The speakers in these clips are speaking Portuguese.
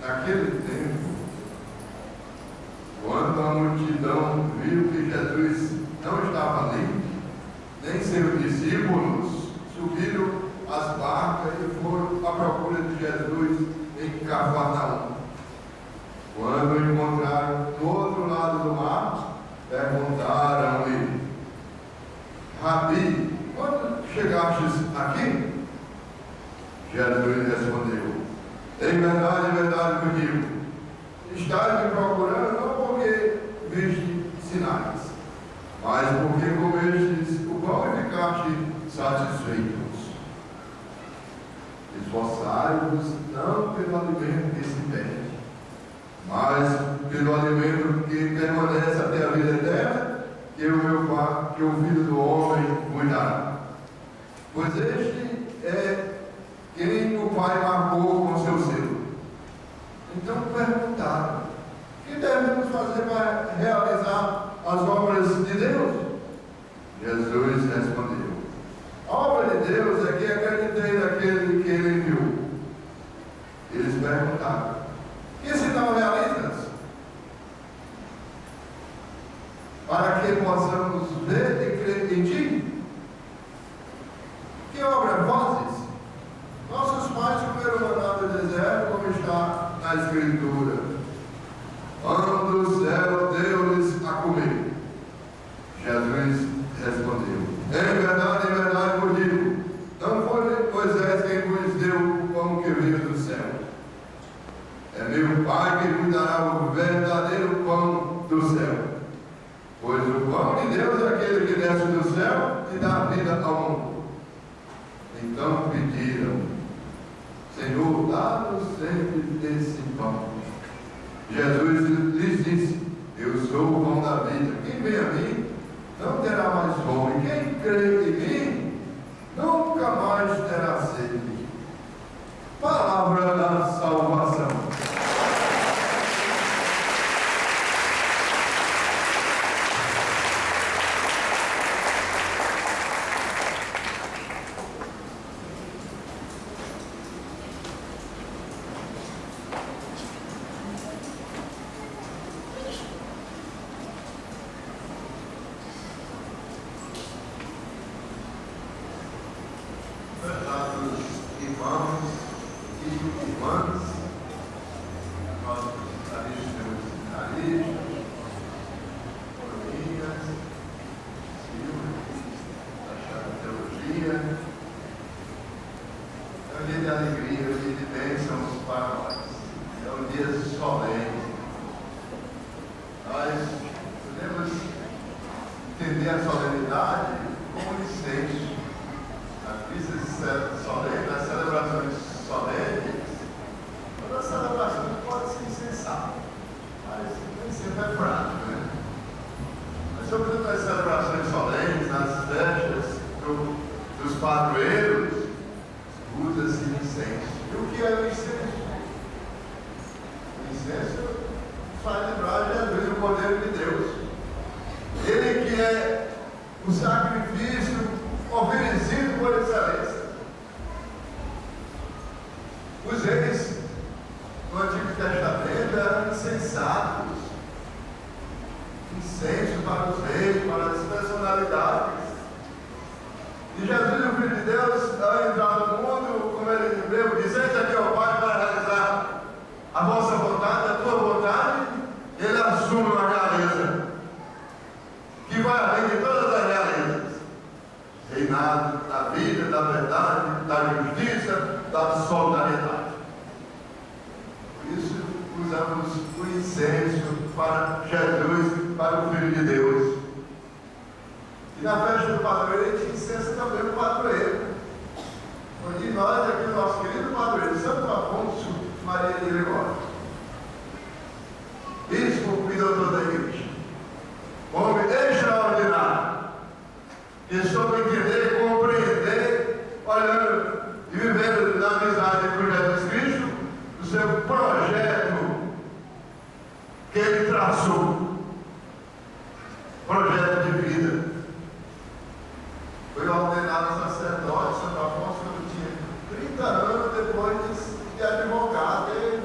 Naquele tempo, quando a multidão viu que Jesus não estava ali, nem seus discípulos subiram as barcas e foram à procura de Jesus em Cafarnaum. Quando o encontraram do outro lado do mar, perguntaram-lhe: Rabi, quando chegastes aqui? Jesus respondeu: em verdade vos digo, estáis me procurando não porque viste sinais, mas porque comestes o pão e ficaste satisfeitos. Esforçai-vos não pelo alimento que se perde, mas pelo alimento que permanece até a vida eterna, que o Filho do Homem vos dará. Pois este é quem o Pai marcou com seu selo. Então perguntaram: que devemos fazer para realizar as obras de Deus? Jesus respondeu: a obra de Deus é que acreditei naquele que ele enviou. Eles perguntaram: que sinal realizas? Para que possamos ver e crer em ti? Que obra fazes? Nossos pais comeram maná do deserto, como está na Escritura: quando o céu deu-lhes a comer. Jesus respondeu: em verdade vos digo, não foi Moisés quem vos deu o pão que veio do céu. É meu Pai que vos dará o verdadeiro pão do céu. Pois o pão de Deus é aquele que desce do céu e dá vida ao mundo. Então pediram: Senhor, dá-nos sempre desse pão. Jesus lhes disse: eu sou o pão da vida. Quem vem a mim não terá mais fome. Quem crê em mim nunca mais terá sede. Palavra da salvação. Depois de advogado, ele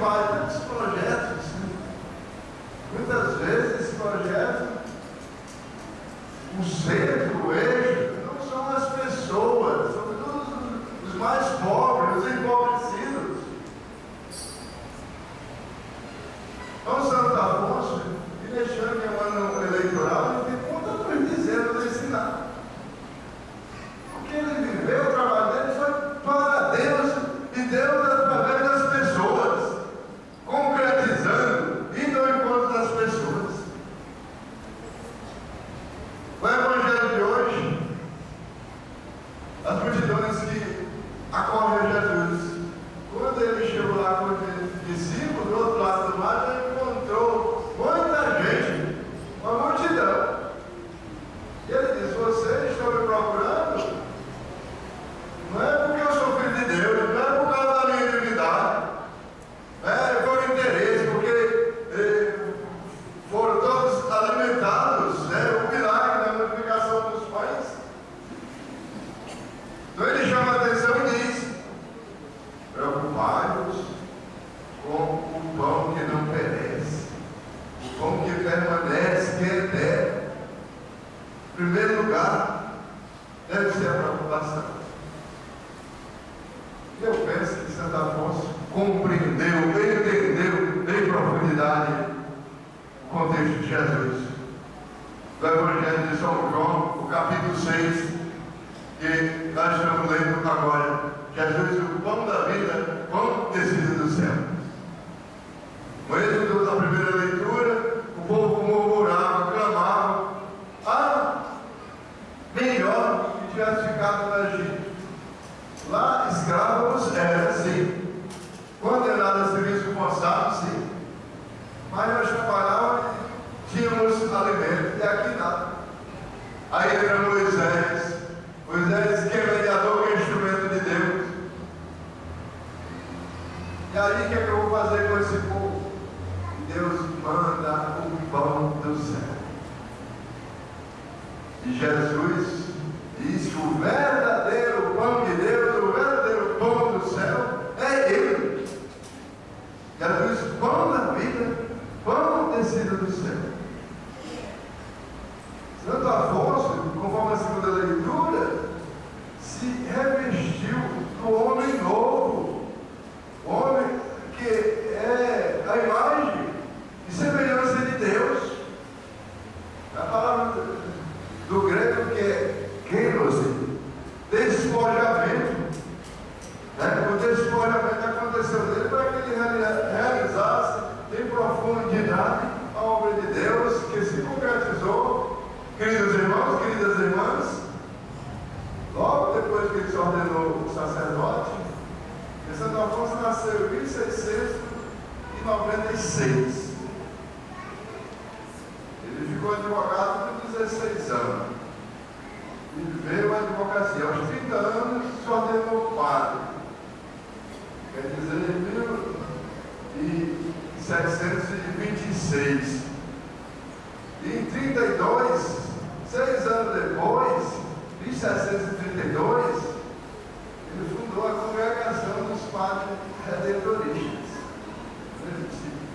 faz tantos projetos, muitas vezes esse projeto, o centro, o eixo, não são as pessoas, são todos os mais pobres, os empobrecidos. Então, Santo Afonso, e deixando que é um ano eleitoral, ele tem muita coisa dizendo de ensinar. Porque ele viveu, o trabalho dele foi para Deus, e Deus através das pessoas, concretizando, indo ao encontro das pessoas. O Evangelho de hoje, as multidões que acorrem a Jesus, quando ele chegou lá com os discípulos, do outro lado do mar, ele encontrou muita gente, uma multidão. E ele disse: vocês estão me procurando? Não é porque eu sou filho de Deus, não é por causa da minha divindade, é por interesse, porque foram todos alimentados, o milagre da multiplicação dos pães. Então ele chama a atenção e diz: preocupai-vos com o pão que não perece, o pão que permanece, que é eterno. Em primeiro lugar, deve ser a preocupação. Eu penso que Santo Afonso compreendeu, entendeu em profundidade o contexto de Jesus. Do Evangelho de São João, o capítulo 6, que nós estamos lendo agora. Jesus, o pão da vida, pão descido do céu. No êxodo da primeira leitura, o povo murmurava, clamava: melhor que tivesse ficado no Egito. Lá, escravos era sim, condenado a serviço forçado, sim, mas nós trabalhávamos e tínhamos alimento, e aqui nada. Aí entra Moisés que é mediador, que é instrumento de Deus. E aí o que é que eu vou fazer com esse povo? Deus manda o pão do céu. E Jesus diz que o verdadeiro pão de Deus, o verdadeiro pão do céu, é Ele. Jesus, pão da vida, pão descido do céu. Santo Afonso, conforme a segunda leitura, se revestiu do homem novo, homem que é a imagem e semelhança de Deus. A palavra do grego que é kenosi, despojamento. O despojamento aconteceu nele para que ele realizasse em profundidade a obra de Deus, que se concretizou. Queridos irmãos, queridas irmãs, logo depois que ele se ordenou sacerdote, Santo Afonso nasceu em 1696. Ele ficou advogado por 16 anos. Ele veio à advocacia. Aos 30 anos se ordenou padre. Quer dizer, em 1726. E em 32, 6 anos depois, em 1732, ele fundou a Congregação dos Padres Redentoristas.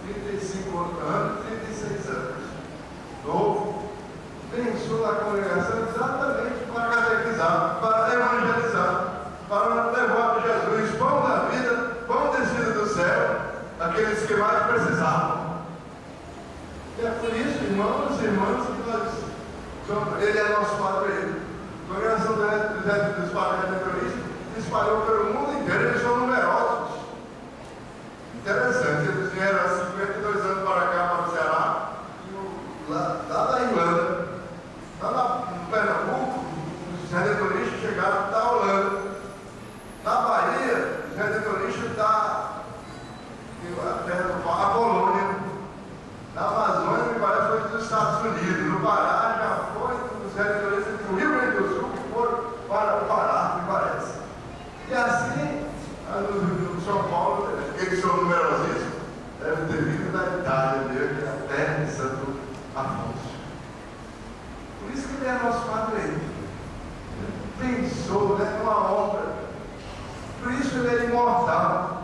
35 anos, 36 anos. Novo. Pensou na congregação exatamente para catequizar, para evangelizar, para levar a Jesus pão da vida, pão descido do céu, aqueles que mais precisavam. E é por isso, irmãos e irmãs, que nós somos, ele é nosso padre. A congregação dos padres redentoristas se espalhou pelo mundo inteiro, eles são numerosos. Interessante, eles vieram há 52 anos para cá, para o Ceará, lá da Irlanda, lá no Pernambuco, os redentoristas chegaram da Holanda. Na Bahia, os redentoristas da Polônia. Na Amazônia, me parece, foi dos Estados Unidos. No Pará, já foi os redentoristas do Rio Grande do Sul que foram para o Pará, me parece. E assim, no São Paulo, eles são numerosíssimos, deve ter vindo da Itália, que é a terra de Santo Afonso. Por isso que ele é nosso padre. Ele pensou numa obra. Por isso ele é imortal.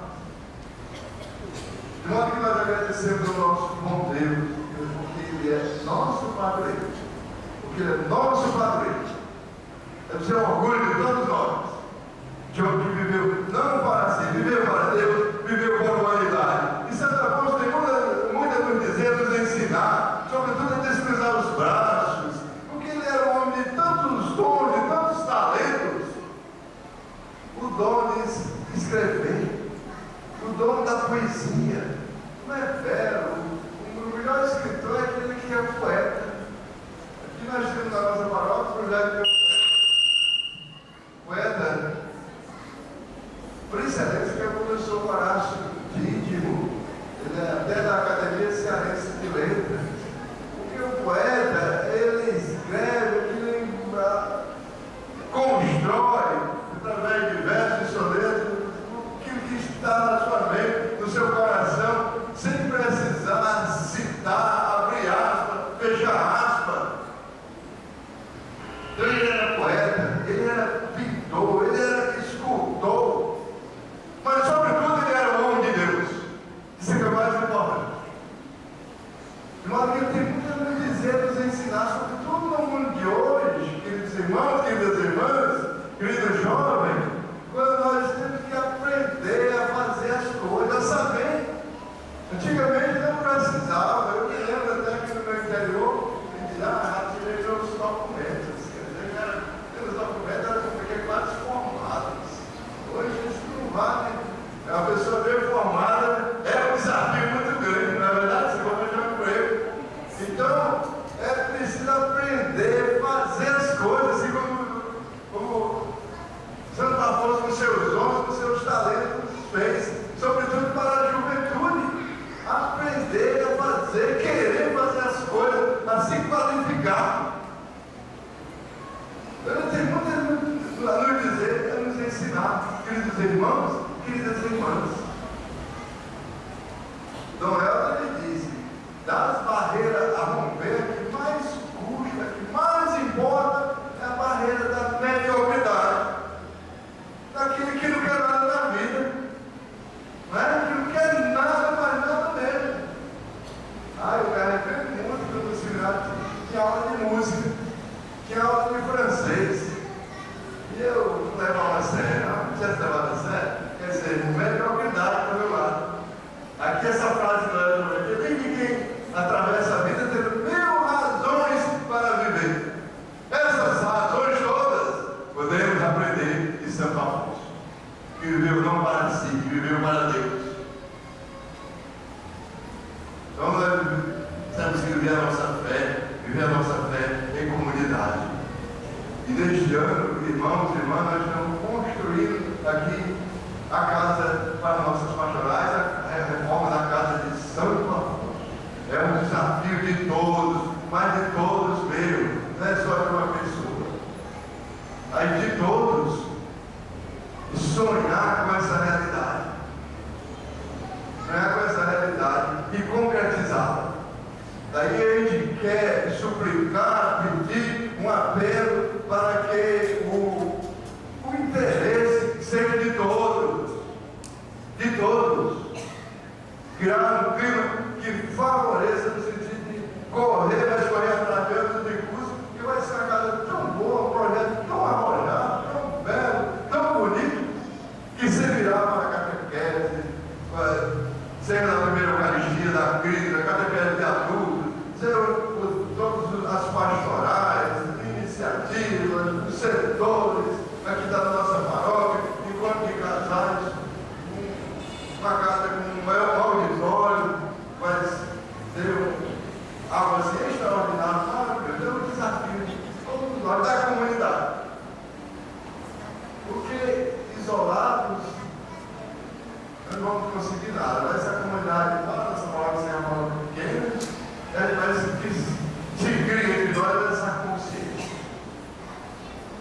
De modo que nós agradecemos ao nosso bom Deus, porque Ele é nosso padroeiro. Porque Ele é nosso padroeiro. Deve ser um orgulho de todos nós. De um que viveu não para si, viveu para Deus, viveu para a humanidade. E Santo Afonso tem muito a nos dizer, nos ensinar, sobretudo a desprezar os braços, porque ele era um homem de tantos dons, de tantos talentos. O dom de escrever, o dom da poesia, não é vero. O melhor escritor é aquele que é poeta. Aqui nós temos na nossa paróquia o projeto de poeta por excelência, que é o professor Horácio Dídimo. Ele é até da Academia Cearense de Letras. Porque o poeta, ele escreve, ele constrói, através de versos e sonetos, aquilo que está na sua mente, no seu coração, sem precisar citar, abrir aspas, fechar aspas. Então ele era poeta, ele era pintor, ele era escultor, mas sobretudo ele era um homem de Deus. Isso é o mais importante. De modo que ele tem muito a nos dizer, nos ensinar, sobretudo no mundo de hoje, queridos irmãos, queridas irmãs, queridos jovens, quando nós temos que aprender a fazer as coisas, a saber. Antigamente não precisava, eu me lembro até que no meu interior, a gente já tirei os documentos. Os documentos eram quase formados. Hoje isso não vale. A pessoa bem formada é um desafio muito grande, não é verdade? Segundo o João Coelho. Então, é preciso aprender a fazer as coisas, assim como Santo Afonso, com seus dons, com seus talentos, fez, sobretudo para a juventude. Aprender a fazer, querer fazer as coisas, a se qualificar. Ele tem muito a nos dizer, a nos ensinar, queridos irmãos, queridas irmãs. Dom Helder lhe disse: das barreiras a romper, a que mais custa, a que mais importa é a barreira da mediocridade, daquele que não quer nada na vida, não é? Que não quer nada, mas nada mesmo. Eu me arrependo muito do seminário de aula de música, tinha aula de francês, e eu não levava a sério, não tinha levado a sério, quer dizer, mediocridade do meu lado. Aqui essa frase não era do meu, ninguém atravessa a vida tendo 1000 razões para viver. Essas razões todas podemos aprender de Santo Afonso, que viveu não para si, que viveu para Deus. Então nós temos que viver a nossa fé em comunidade. E neste ano, irmãos e irmãs, nós estamos construindo aqui a casa para nossas pastorais, a reforma da casa de Santo Afonso. É um desafio de todos, mas de todos mesmo, não é só de uma pessoa. Aí de todos, sonhar com essa realidade. Sonhar com essa realidade e concretizá-la. Daí a gente quer suplicar, pedir um apelo para que o interesse seja de todos, criar um clima que favoreça no sentido de correr, mas correr atrás do recurso, que vai ser uma casa tão boa, um projeto tão arrojado, tão belo, tão bonito, que servirá para a catequese, seja na primeira Eucaristia da crise, a catequese de adultos, seja todas as pastorais, iniciativas, os setores aqui da nossa paróquia, enquanto de casais, uma casa com um maior auditório, vai ser algo assim extraordinário, maravilhoso, é um desafio de todos nós, da comunidade. Porque isolados nós não vamos conseguir nada, mas se a comunidade lá nessa paróquia ser uma paróquia pequena, ele vai se cria entre nós essa consciência.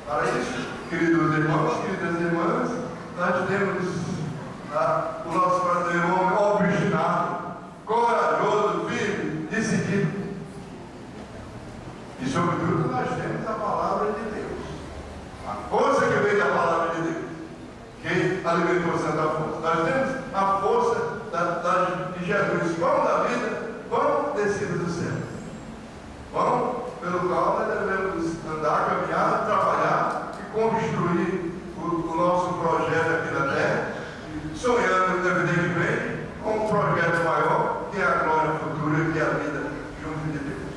Para isso, queridos irmãos, queridas irmãs, nós temos o nosso brasileiro homem obstinado, corajoso, firme, decidido. E sobretudo nós temos a palavra de Deus. A força que vem da palavra de Deus, que alimentou Santo Afonso. Nós temos a força de Jesus, pão da vida, pão descido do céu. Pão pelo qual nós devemos andar, caminhar, trabalhar e construir o nosso projeto aqui na terra, sonhando, evidentemente, com um projeto maior, que é a glória futura, que é a vida junto de Deus.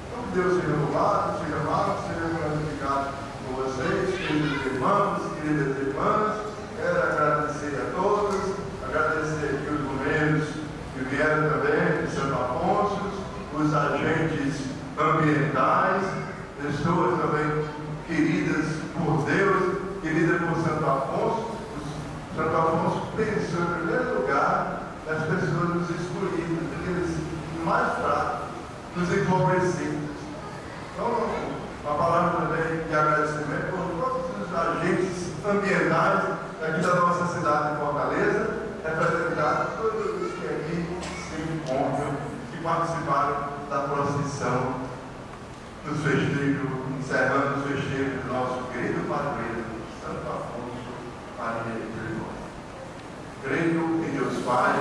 Então, que Deus seja louvado, seja amado, seja glorificado por vocês, queridos irmãos, queridas irmãs. Quero agradecer a todos, agradecer aqui os governos que vieram também de Santo Afonso, os agentes ambientais, pessoas também queridas por Deus, queridas por Santo Afonso. Santo Afonso pensou em primeiro lugar nas pessoas nos excluídas, aqueles mais fracos, nos empobrecidos. Então, uma palavra também de agradecimento por todos os agentes ambientais aqui da nossa cidade de Fortaleza, representados todos os que aqui se encontram, que participaram da procissão dos festejos, encerrando os festejos do nosso querido padroeiro, Santo Afonso Maria de Jesus. Creio em Deus Pai,